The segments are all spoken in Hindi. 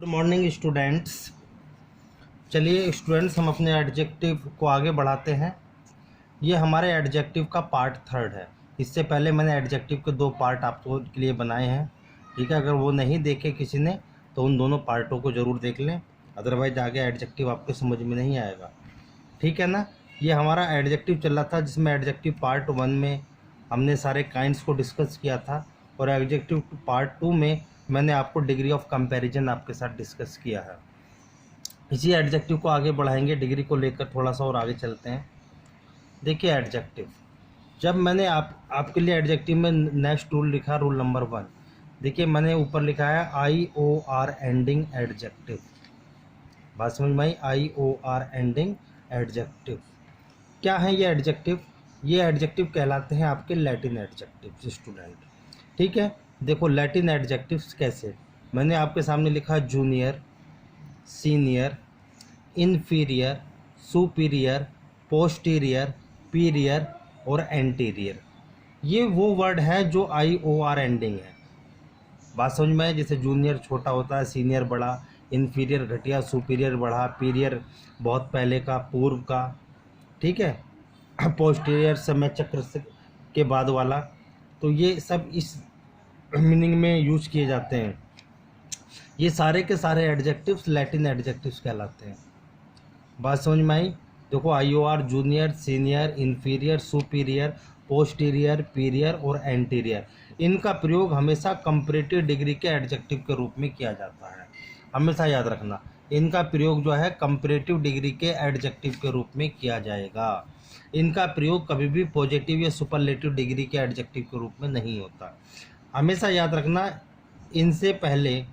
Good morning students. चलिए स्टूडेंट्स, हम अपने एडजेक्टिव को आगे बढ़ाते हैं। ये हमारे एडजेक्टिव का पार्ट थर्ड है। इससे पहले मैंने एडजेक्टिव के 2 पार्ट आपको के लिए बनाए हैं। ठीक है, अगर वो नहीं देखे किसी ने तो उन दोनों पार्टों को ज़रूर देख लें, अदरवाइज आगे एडजेक्टिव आपको समझ में नहीं आएगा। ठीक है ना। ये हमारा एडजेक्टिव चल रहा था, जिसमें एडजेक्टिव पार्ट 1 में हमने सारे काइंड्स को डिस्कस किया था, और एडजेक्टिव पार्ट 2 में मैंने आपको डिग्री ऑफ कंपैरिजन आपके साथ डिस्कस किया है। इसी एडजेक्टिव को आगे बढ़ाएंगे, डिग्री को लेकर थोड़ा सा और आगे चलते हैं। देखिए एडजेक्टिव, जब मैंने आपके लिए एडजेक्टिव में नेक्स्ट रूल लिखा, रूल नंबर 1, देखिए मैंने ऊपर लिखा है IOR एंडिंग एडजेक्टिव। बात समझ में आई? IOR एंडिंग एडजेक्टिव क्या है ये एडजेक्टिव? ये एडजेक्टिव कहलाते हैं आपके लैटिन एडजेक्टिव स्टूडेंट। ठीक है, देखो लैटिन एडजेक्टिव्स कैसे, मैंने आपके सामने लिखा junior, senior, inferior, superior, posterior, prior और एंटीरियर। ये वो वर्ड है जो IOR एंडिंग है। बात समझ में है? जैसे जूनियर छोटा होता है, सीनियर बड़ा, इन्फीरियर घटिया, सुपीरियर बढ़ा, पीरियर बहुत पहले का, पूर्व का। ठीक है, पोस्टीरियर समय चक्र के बाद वाला। तो ये सब इस मीनिंग में यूज किए जाते हैं। ये सारे के सारे एडजेक्टिव्स लैटिन एडजेक्टिव्स कहलाते हैं। बात समझ में आई? देखो IOR junior, senior, inferior, superior, posterior, prior और एंटीरियर, इनका प्रयोग हमेशा कंपैरेटिव डिग्री के एडजेक्टिव के रूप में किया जाता है। हमेशा याद रखना, इनका प्रयोग जो है कंपैरेटिव डिग्री के एडजेक्टिव के रूप में किया जाएगा। इनका प्रयोग कभी भी पॉजिटिव या सुपरलेटिव डिग्री के एडजेक्टिव के रूप में नहीं होता। हमेशा याद रखना, इनसे पहले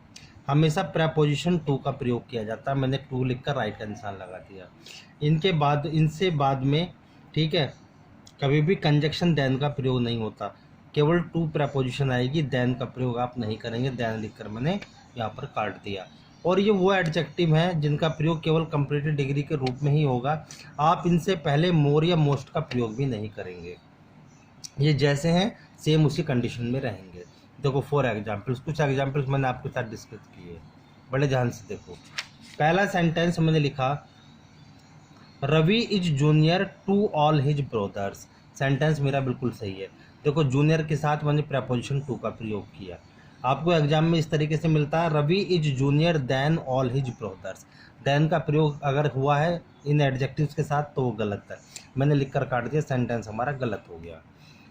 हमेशा प्रेपोजिशन टू का प्रयोग किया जाता है। मैंने टू लिखकर राइट का निशान लगा दिया। इनसे बाद में, ठीक है, कभी भी कंजक्शन देन का प्रयोग नहीं होता। केवल टू प्रेपोजिशन आएगी, देन का प्रयोग आप नहीं करेंगे। देन लिखकर मैंने यहाँ पर काट दिया। और ये वो एडजेक्टिव हैं जिनका प्रयोग केवल कंपैरेटिव डिग्री के रूप में ही होगा। आप इनसे पहले मोर या मोस्ट का प्रयोग भी नहीं करेंगे। ये जैसे हैं सेम उसी कंडीशन में रहेंगे। देखो फॉर एग्जाम्पल्स, कुछ एग्जाम्पल्स मैंने आपके साथ डिस्कस किए, बड़े ध्यान से देखो। पहला सेंटेंस मैंने लिखा, Ravi is junior to all his brothers. Sentence मेरा बिल्कुल सही है। देखो जूनियर के साथ मैंने प्रेपोजिशन टू का प्रयोग किया। आपको एग्जाम में इस तरीके से मिलता है, Ravi is junior then all his brothers. Then का प्रयोग अगर हुआ है इन एडजेक्टिव्स के साथ तो वो गलत है। मैंने लिखकर काट दिया, सेंटेंस हमारा गलत हो गया।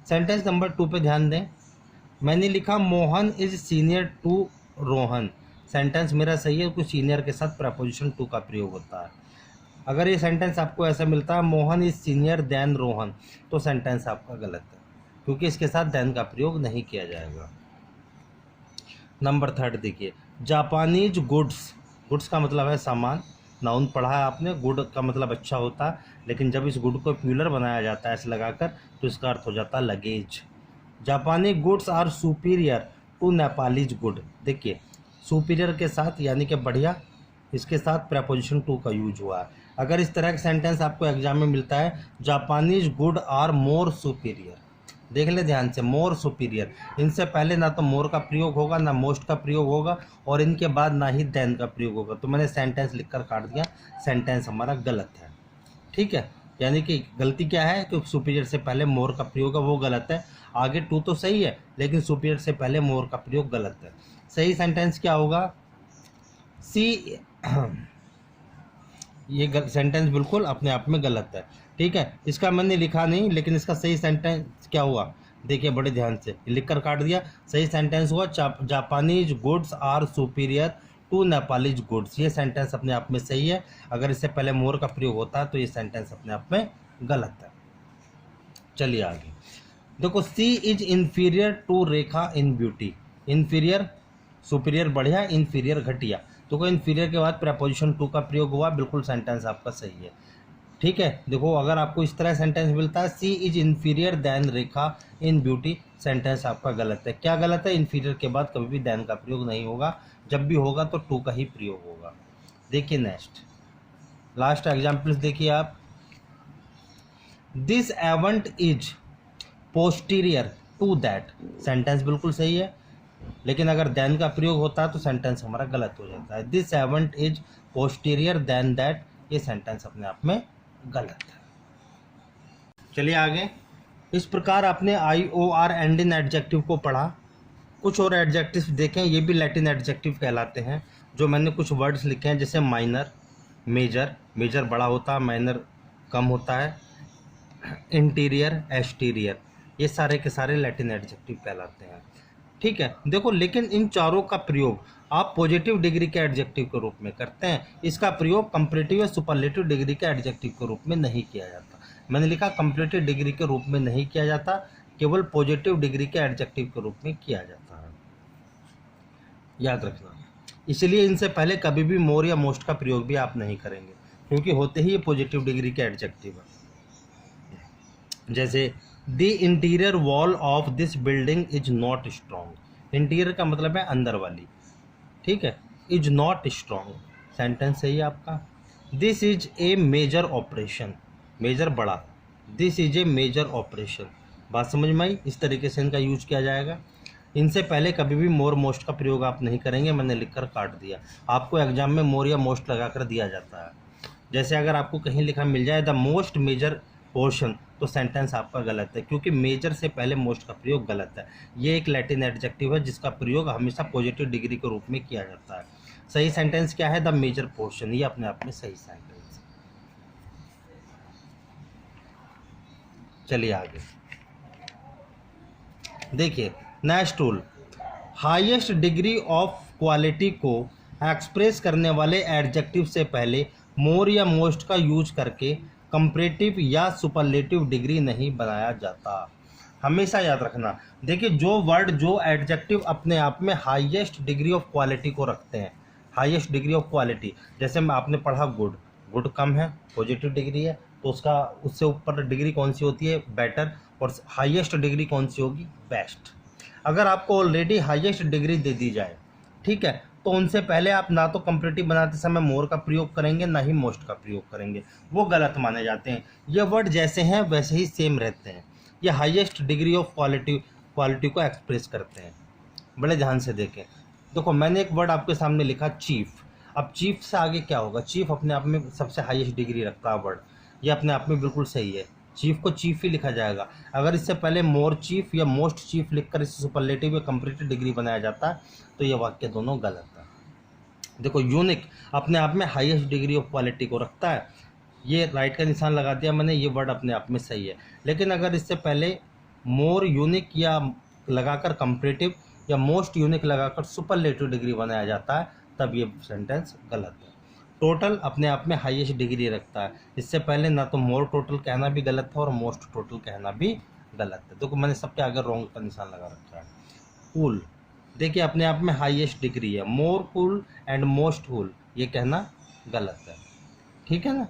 सेंटेंस नंबर 2 पे ध्यान दें। मैंने लिखा Mohan is senior to Rohan. Sentence मेरा सही है, कुछ सीनियर के साथ प्रेपोजिशन टू का प्रयोग होता है। अगर ये सेंटेंस आपको ऐसा मिलता है, Mohan is senior then Rohan, तो सेंटेंस आपका गलत है, क्योंकि इसके साथ देन का प्रयोग नहीं किया जाएगा। नंबर 3 देखिए, जापानीज गुड्स। गुड्स का मतलब है सामान। नाउन पढ़ा है आपने, गुड का मतलब अच्छा होता है, लेकिन जब इस गुड को प्यूलर बनाया जाता है ऐसे लगाकर तो इसका अर्थ हो जाता है लगेज। जापानी goods are superior to Nepalese good. देखिए सुपीरियर के साथ यानी कि बढ़िया, इसके साथ प्रेपोजिशन टू का यूज हुआ है। अगर इस तरह का सेंटेंस आपको एग्जाम में मिलता है, Japanese good are more superior, देख ले ध्यान से, मोर सुपीरियर, इनसे पहले ना तो मोर का प्रयोग होगा, ना मोस्ट का प्रयोग होगा, और इनके बाद ना ही देन का प्रयोग होगा। तो मैंने सेंटेंस लिखकर काट दिया, सेंटेंस हमारा गलत है। ठीक है, यानी कि गलती क्या है कि सुपीरियर से पहले मोर का प्रयोग है, वो गलत है। आगे टू तो सही है, लेकिन सुपीरियर से पहले मोर का प्रयोग गलत है। सही सेंटेंस क्या होगा? सी ये सेंटेंस बिल्कुल अपने आप में गलत है। ठीक है, इसका मैंने लिखा नहीं, लेकिन इसका सही सेंटेंस क्या हुआ देखिए बड़े ध्यान से, लिखकर काट दिया। सही सेंटेंस हुआ, Japanese goods are superior to Nepalese goods. ये सेंटेंस अपने आप में सही है। अगर इससे पहले मोर का प्रयोग होता है तो ये सेंटेंस अपने आप में गलत है। चलिए आगे देखो, she is inferior to Rekha in beauty. Inferior, superior बढ़िया, इन्फीरियर घटिया। तो कोई इन्फीरियर के बाद प्रेपोजिशन टू का प्रयोग हुआ, बिल्कुल सेंटेंस आपका सही है। ठीक है, देखो अगर आपको इस तरह सेंटेंस मिलता है, she is inferior than Rekha in beauty, sentence आपका गलत है। क्या गलत है? इन्फीरियर के बाद कभी भी देन का प्रयोग नहीं होगा, जब भी होगा तो टू का ही प्रयोग होगा। देखिए नेक्स्ट, लास्ट एग्जाम्पल्स देखिए आप। This event is posterior to that. Sentence बिल्कुल सही है। लेकिन अगर देन का प्रयोग होता है तो सेंटेंस हमारा गलत हो जाता है। This event is posterior then that, ये सेंटेंस अपने आप में गलत है। चलिए आगे। इस प्रकार आपने IOR एंड इन एडजेक्टिव को पढ़ा। कुछ और एडजेक्टिव देखें, ये भी लैटिन एडजेक्टिव कहलाते हैं। जो मैंने कुछ वर्ड्स लिखे हैं जैसे माइनर, मेजर, मेजर बड़ा होता है, माइनर कम होता है, इंटीरियर, एक्सटीरियर, ये सारे के सारे लैटिन एडजेक्टिव कहलाते हैं। ठीक है, देखो लेकिन इन चारों का प्रयोग आप पॉजिटिव डिग्री के एडजेक्टिव के रूप में करते हैं। इसका प्रयोग कंपैरेटिव या सुपरलेटिव डिग्री के एडजेक्टिव के रूप में नहीं किया जाता। मैंने लिखा कंपैरेटिव डिग्री के रूप में नहीं किया जाता, केवल पॉजिटिव डिग्री के एडजेक्टिव के रूप में किया जाता है, याद रखना। इसलिए इनसे पहले कभी भी मोर या मोस्ट का प्रयोग भी आप नहीं करेंगे, क्योंकि होते ही ये पॉजिटिव डिग्री के एडजेक्टिव है। जैसे the interior wall of this building is not strong. Interior का मतलब है अंदर वाली, ठीक है। इज नॉट स्ट्रॉन्ग सेंटेंस सही है आपका। This is a major operation, major बड़ा, this is a major operation, बात समझ में आई। इस तरीके से इनका यूज किया जाएगा। इनसे पहले कभी भी मोर मोस्ट का प्रयोग आप नहीं करेंगे, मैंने लिखकर काट दिया। आपको एग्जाम में मोर या मोस्ट लगाकर दिया जाता है। जैसे अगर आपको कहीं लिखा मिल जाए द मोस्ट मेजर पोर्शन, तो सेंटेंस आपका गलत है, क्योंकि मेजर से पहले मोस्ट का प्रयोग गलत है। ये एक लैटिन एडजेक्टिव है जिसका प्रयोग हमेशा पॉजिटिव डिग्री के रूप में किया जाता है। सही सेंटेंस क्या है? द मेजर पोर्शन, ये अपने आप में सही सेंटेंस। चलिए आगे देखिए। Next rule, highest degree of quality को एक्सप्रेस करने वाले एडजेक्टिव से पहले मोर या मोस्ट का यूज करके कंपैरेटिव या सुपरलेटिव डिग्री नहीं बनाया जाता। हमेशा याद रखना। देखिए, जो वर्ड, जो एडजेक्टिव अपने आप में हाईएस्ट डिग्री ऑफ क्वालिटी को रखते हैं, हाईएस्ट डिग्री ऑफ क्वालिटी, जैसे में आपने पढ़ा गुड, गुड कम है, पॉजिटिव डिग्री है, तो उसका उससे ऊपर डिग्री कौन सी होती है? बेटर। और हाईएस्ट डिग्री कौन सी होगी? बेस्ट। अगर आपको ऑलरेडी हाईएस्ट डिग्री दे दी जाए, ठीक है, तो उनसे पहले आप ना तो कंपैरेटिव बनाते समय मोर का प्रयोग करेंगे, ना ही मोस्ट का प्रयोग करेंगे, वो गलत माने जाते हैं। ये वर्ड जैसे हैं वैसे ही सेम रहते हैं। ये हाईएस्ट डिग्री ऑफ क्वालिटी को एक्सप्रेस करते हैं। बड़े ध्यान से देखें। देखो, मैंने एक वर्ड आपके सामने लिखा चीफ। अब चीफ से आगे क्या होगा? चीफ अपने आप में सबसे हाईएस्ट डिग्री रखता है वर्ड, ये अपने आप में बिल्कुल सही है। चीफ को चीफ ही लिखा जाएगा। अगर इससे पहले मोर चीफ या मोस्ट चीफ लिखकर इसे सुपरलेटिव या कंपैरेटिव डिग्री बनाया जाता है, तो ये वाक्य दोनों गलत है। देखो, यूनिक अपने आप में हाईएस्ट डिग्री ऑफ क्वालिटी को रखता है, ये राइट का निशान लगा दिया मैंने, ये वर्ड अपने आप में सही है। लेकिन अगर इससे पहले मोर यूनिक या लगाकर कंपैरेटिव या मोस्ट यूनिक लगाकर सुपरलेटिव डिग्री बनाया जाता है, तब ये सेंटेंस गलत है। टोटल अपने आप में हाईएस्ट डिग्री रखता है। इससे पहले ना तो मोर टोटल कहना भी गलत था और मोस्ट टोटल कहना भी गलत है। देखो, मैंने सबके आगे रॉन्ग का निशान लगा रखा है। कूल, देखिए, अपने आप में हाईएस्ट डिग्री है। More cool and most cool, ये कहना गलत है, ठीक है ना,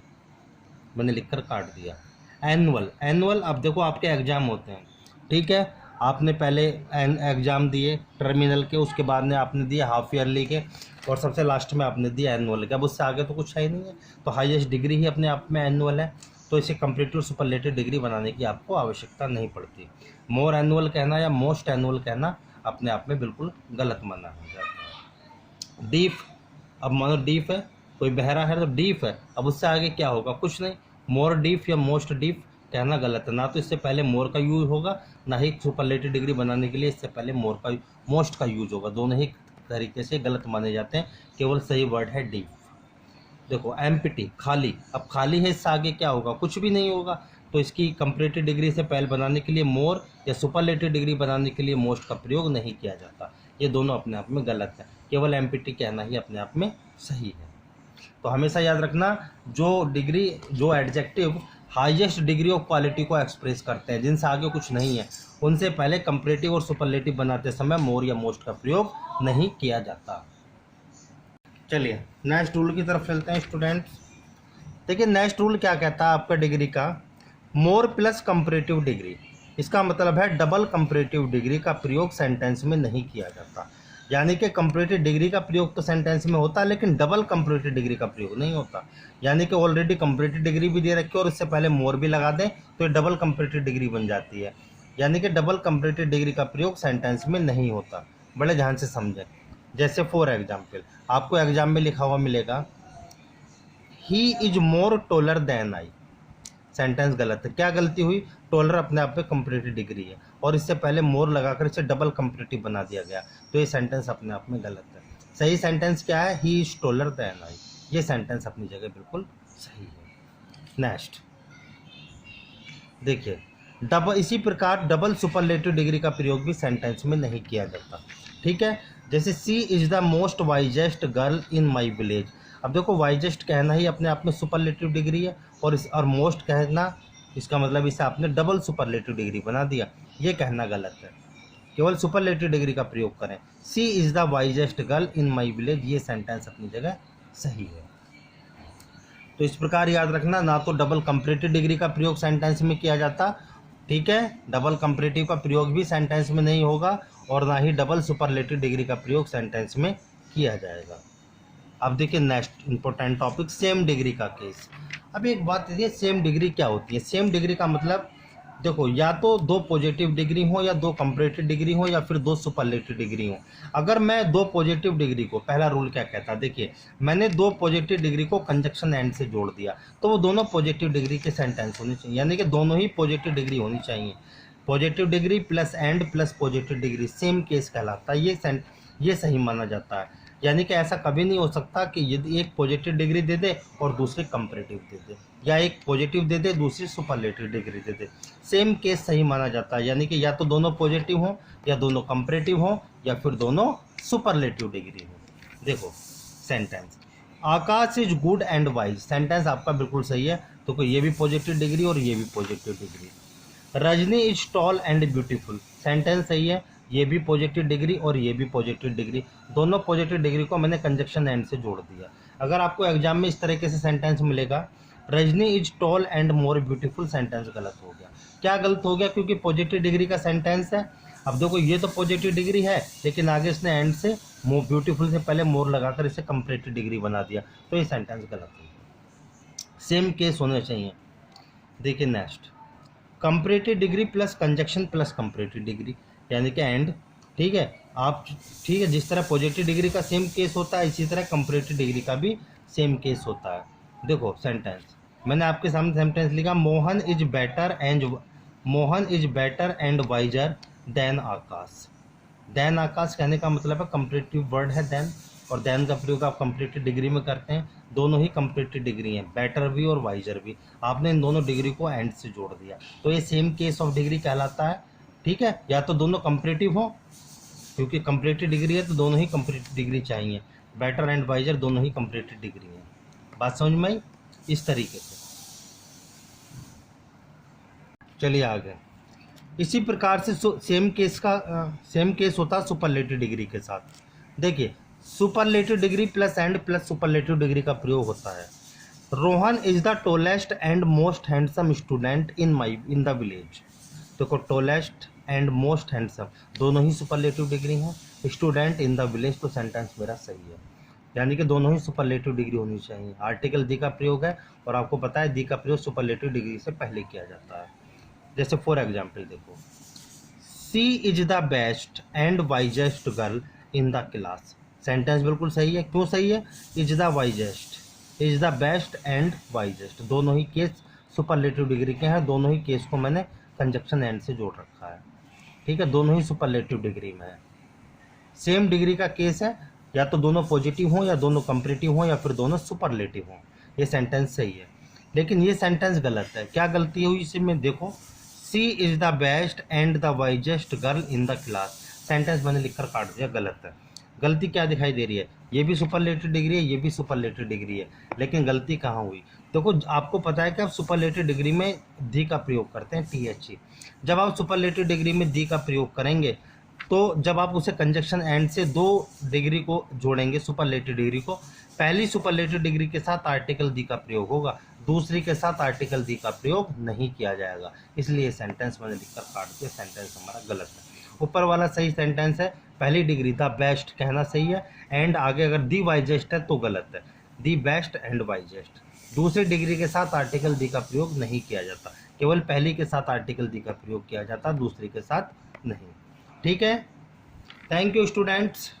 मैंने लिखकर काट दिया। एनुअल, एनुअल, अब देखो आपके एग्जाम होते हैं, ठीक है, आपने पहले एग्जाम दिए टर्मिनल के, उसके बाद में आपने दिए हाफ ईयरली के, और सबसे लास्ट में आपने दिया एनुअल के। अब उससे आगे तो कुछ है ही नहीं है, तो हाईएस्ट डिग्री ही अपने आप में एनुअल है, तो इसे कंपैरेटिव सुपरलेटिव डिग्री बनाने की आपको आवश्यकता नहीं पड़ती। मोर एनुअल कहना या मोस्ट एनुअल कहना अपने आप में बिल्कुल गलत माना जाता है। डीफ, अब मानो डीफ है, कोई बहरा है तो डीफ है, अब उससे आगे क्या होगा? कुछ नहीं। मोर डीफ या मोस्ट डीफ कहना गलत है। ना तो इससे पहले मोर का यूज होगा, ना ही सुपरलेटिव डिग्री बनाने के लिए इससे पहले मोस्ट का यूज होगा। दोनों ही तरीके से गलत माने जाते हैं, केवल सही वर्ड है डीफ। देखो, एम्प्टी, खाली, अब खाली है, इससे आगे क्या होगा? कुछ भी नहीं होगा। तो इसकी कंपैरेटिव डिग्री से पहले बनाने के लिए मोर या सुपरलेटिव डिग्री बनाने के लिए मोस्ट का प्रयोग नहीं किया जाता। ये दोनों अपने आप में गलत है, केवल एम्प्टी कहना ही अपने आप में सही है। तो हमेशा याद रखना, जो डिग्री, जो adjective highest degree of quality को एक्सप्रेस करते हैं, जिनसे आगे कुछ नहीं है, उनसे पहले कंपैरेटिव और सुपरलेटिव बनाते समय मोर या मोस्ट का प्रयोग नहीं किया जाता। चलिए नेक्स्ट रूल की तरफ चलते हैं स्टूडेंट्स। देखिए, नेक्स्ट रूल क्या कहता है आपका डिग्री का? मोर प्लस कंपैरेटिव डिग्री, इसका मतलब है डबल कंपैरेटिव डिग्री का प्रयोग सेंटेंस में नहीं किया जाता। यानी कि कंपैरेटिव डिग्री का प्रयोग तो सेंटेंस में होता है, लेकिन डबल कंपैरेटिव डिग्री का प्रयोग नहीं होता। यानी कि ऑलरेडी कंपैरेटिव डिग्री भी दे रखी है और इससे पहले मोर भी लगा दें तो ये डबल कंपैरेटिव डिग्री बन जाती है। यानी कि डबल कंपैरेटिव डिग्री का प्रयोग सेंटेंस में नहीं होता। बड़े ध्यान से समझें। जैसे फॉर एग्जाम्पल आपको एग्जाम में लिखा हुआ मिलेगा he is more taller than I. Sentence गलत है। क्या गलती हुई? टोलर अपने आप में कंपैरेटिव डिग्री है और इससे पहले मोर लगाकर इसे डबल कंपैरेटिव बना दिया गया, तो ये सेंटेंस अपने आप में गलत है। सही सेंटेंस क्या है? He is taller than I. ये सेंटेंस अपनी जगह बिल्कुल सही है। नेक्स्ट देखिए, इसी प्रकार डबल सुपरलेटिव डिग्री का प्रयोग भी सेंटेंस में नहीं किया जाता। ठीक है, जैसे she is the most wisest girl in my village. अब देखो, वाइजेस्ट कहना ही अपने आप में सुपरलेटिव डिग्री है और मोस्ट कहना, इसका मतलब इसे आपने डबल सुपरलेटिव डिग्री बना दिया। ये कहना गलत है, केवल सुपरलेटिव डिग्री का प्रयोग करें। She is the wisest girl in my village, ये सेंटेंस अपनी जगह सही है। तो इस प्रकार याद रखना, ना तो डबल कंपैरेटिव डिग्री का प्रयोग सेंटेंस में किया जाता, ठीक है, डबल कंपैरेटिव का प्रयोग भी सेंटेंस में नहीं होगा, और ना ही डबल सुपरलेटिव डिग्री का प्रयोग सेंटेंस में किया जाएगा। अब देखिए next important topic, same degree का केस। अब एक बात है, सेम डिग्री क्या होती है? सेम डिग्री का मतलब देखो, या तो दो पॉजिटिव डिग्री हो, या दो कंपैरेटिव डिग्री हो, या फिर दो सुपरलेटिव डिग्री हो। अगर मैं दो पॉजिटिव डिग्री को, पहला रूल क्या कहता है, देखिए मैंने दो पॉजिटिव डिग्री को कंजक्शन एंड से जोड़ दिया, तो वो दोनों पॉजिटिव डिग्री के सेंटेंस होने चाहिए, यानी कि दोनों ही पॉजिटिव डिग्री होनी चाहिए। Positive degree plus and plus positive degree same case कहलाता है। ये सही माना जाता है। यानी कि ऐसा कभी नहीं हो सकता कि यदि एक पॉजिटिव डिग्री दे दे और दूसरी कंपैरेटिव दे दे, या एक पॉजिटिव दे दे दूसरी सुपरलेटिव डिग्री दे दे। सेम केस सही माना जाता है, यानी कि या तो दोनों पॉजिटिव हो, या दोनों कंपैरेटिव हो, या फिर दोनों सुपरलेटिव डिग्री हो। देखो sentence, Akash is good and wise, sentence आपका बिल्कुल सही है, तो ये भी पॉजिटिव डिग्री और ये भी positive degree. Rajni is tall and beautiful, sentence सही है, ये भी पॉजिटिव डिग्री और ये भी पॉजिटिव डिग्री, दोनों पॉजिटिव डिग्री को मैंने कंजक्शन एंड से जोड़ दिया। अगर आपको एग्जाम में इस तरीके से सेंटेंस मिलेगा, Rajni is tall and more beautiful, sentence गलत हो गया। क्या गलत हो गया? क्योंकि पॉजिटिव डिग्री का सेंटेंस है। अब देखो, ये तो पॉजिटिव डिग्री है, लेकिन आगे इसने एंड से मोर ब्यूटीफुल से पहले मोर लगाकर इसे कंपैरेटिव डिग्री बना दिया, तो ये सेंटेंस गलत हो गया। सेम केस होने चाहिए। देखिए next, comparative degree plus conjunction plus comparative degree, यानी कि एंड। ठीक है, आप ठीक है, जिस तरह पॉजिटिव डिग्री का सेम केस होता है, इसी तरह कंपैरेटिव डिग्री का भी सेम केस होता है। देखो सेंटेंस, मैंने आपके सामने सेंटेंस लिखा, Mohan is better and wiser than Akash. Than Akash कहने का मतलब है कंपैरेटिव वर्ड है देन, और देन का प्रयोग आप कंपैरेटिव डिग्री में करते हैं। दोनों ही कंपैरेटिव डिग्री हैं, बेटर भी और वाइजर भी। आपने इन दोनों डिग्री को एंड से जोड़ दिया, तो ये सेम केस ऑफ डिग्री कहलाता है। ठीक है, या तो दोनों कंपैरेटिव हो, क्योंकि कंपैरेटिव डिग्री है तो दोनों ही कंपैरेटिव डिग्री चाहिए। बेटर एंड वाइजर दोनों ही कंपैरेटिव डिग्री हैं। बात समझ में आई? इस तरीके से चलिए आगे। इसी प्रकार से सेम केस होता है सुपरलेटिव डिग्री के साथ। देखिए, superlative degree plus and plus superlative degree का प्रयोग होता है। Rohan is the tallest and most handsome student in the village. देखो, टोलेस्ट एंड मोस्ट हैंडसम दोनों ही सुपरलेटिव डिग्री हैं। स्टूडेंट इन द विलेज, तो सेंटेंस मेरा सही है, यानी कि दोनों ही सुपरलेटिव डिग्री होनी चाहिए। आर्टिकल दी का प्रयोग है, और आपको पता है दी का प्रयोग सुपरलेटिव डिग्री से पहले किया जाता है। जैसे फॉर एग्जाम्पल देखो, she is the best and wisest girl in the class, sentence बिल्कुल सही है। क्यों सही है? Is the wisest, is the best and wisest, दोनों ही केस सुपरलेटिव डिग्री के हैं। दोनों ही केस को मैंने कंजक्शन एंड से जोड़ रखा है। ठीक है, दोनों ही सुपरलेटिव डिग्री में है। सेम डिग्री का केस है, या तो दोनों पॉजिटिव हों, या दोनों कंपैरेटिव हों, या फिर दोनों सुपरलेटिव हों। ये सेंटेंस सही है, लेकिन ये सेंटेंस गलत है। क्या गलती हुई इसमें? देखो, she is the best and the wisest girl in the class, sentence मैंने लिखकर काट दिया, गलत है। गलती क्या दिखाई दे रही है? ये भी सुपरलेटिव डिग्री है, ये भी सुपरलेटिव डिग्री है, लेकिन गलती कहाँ हुई? देखो, आपको पता है कि आप सुपरलेटिव डिग्री में दी का प्रयोग करते हैं, THE। जब आप सुपरलेटिव डिग्री में दी का प्रयोग करेंगे, तो जब आप उसे कंजक्शन एंड से दो डिग्री को जोड़ेंगे, सुपरलेटिव डिग्री को, पहली सुपरलेटिव डिग्री के साथ आर्टिकल दी का प्रयोग होगा, दूसरी के साथ आर्टिकल दी का प्रयोग नहीं किया जाएगा। इसलिए सेंटेंस मैंने लिखकर काट दिया, सेंटेंस हमारा गलत है। ऊपर वाला सही सेंटेंस है, पहली डिग्री द बेस्ट कहना सही है, एंड आगे अगर दी वाइजेस्ट है तो गलत है, दी बेस्ट एंड वाइजेस्ट। दूसरी डिग्री के साथ आर्टिकल दी का प्रयोग नहीं किया जाता, केवल पहली के साथ आर्टिकल दी का प्रयोग किया जाता, दूसरी के साथ नहीं। ठीक है, थैंक यू स्टूडेंट्स।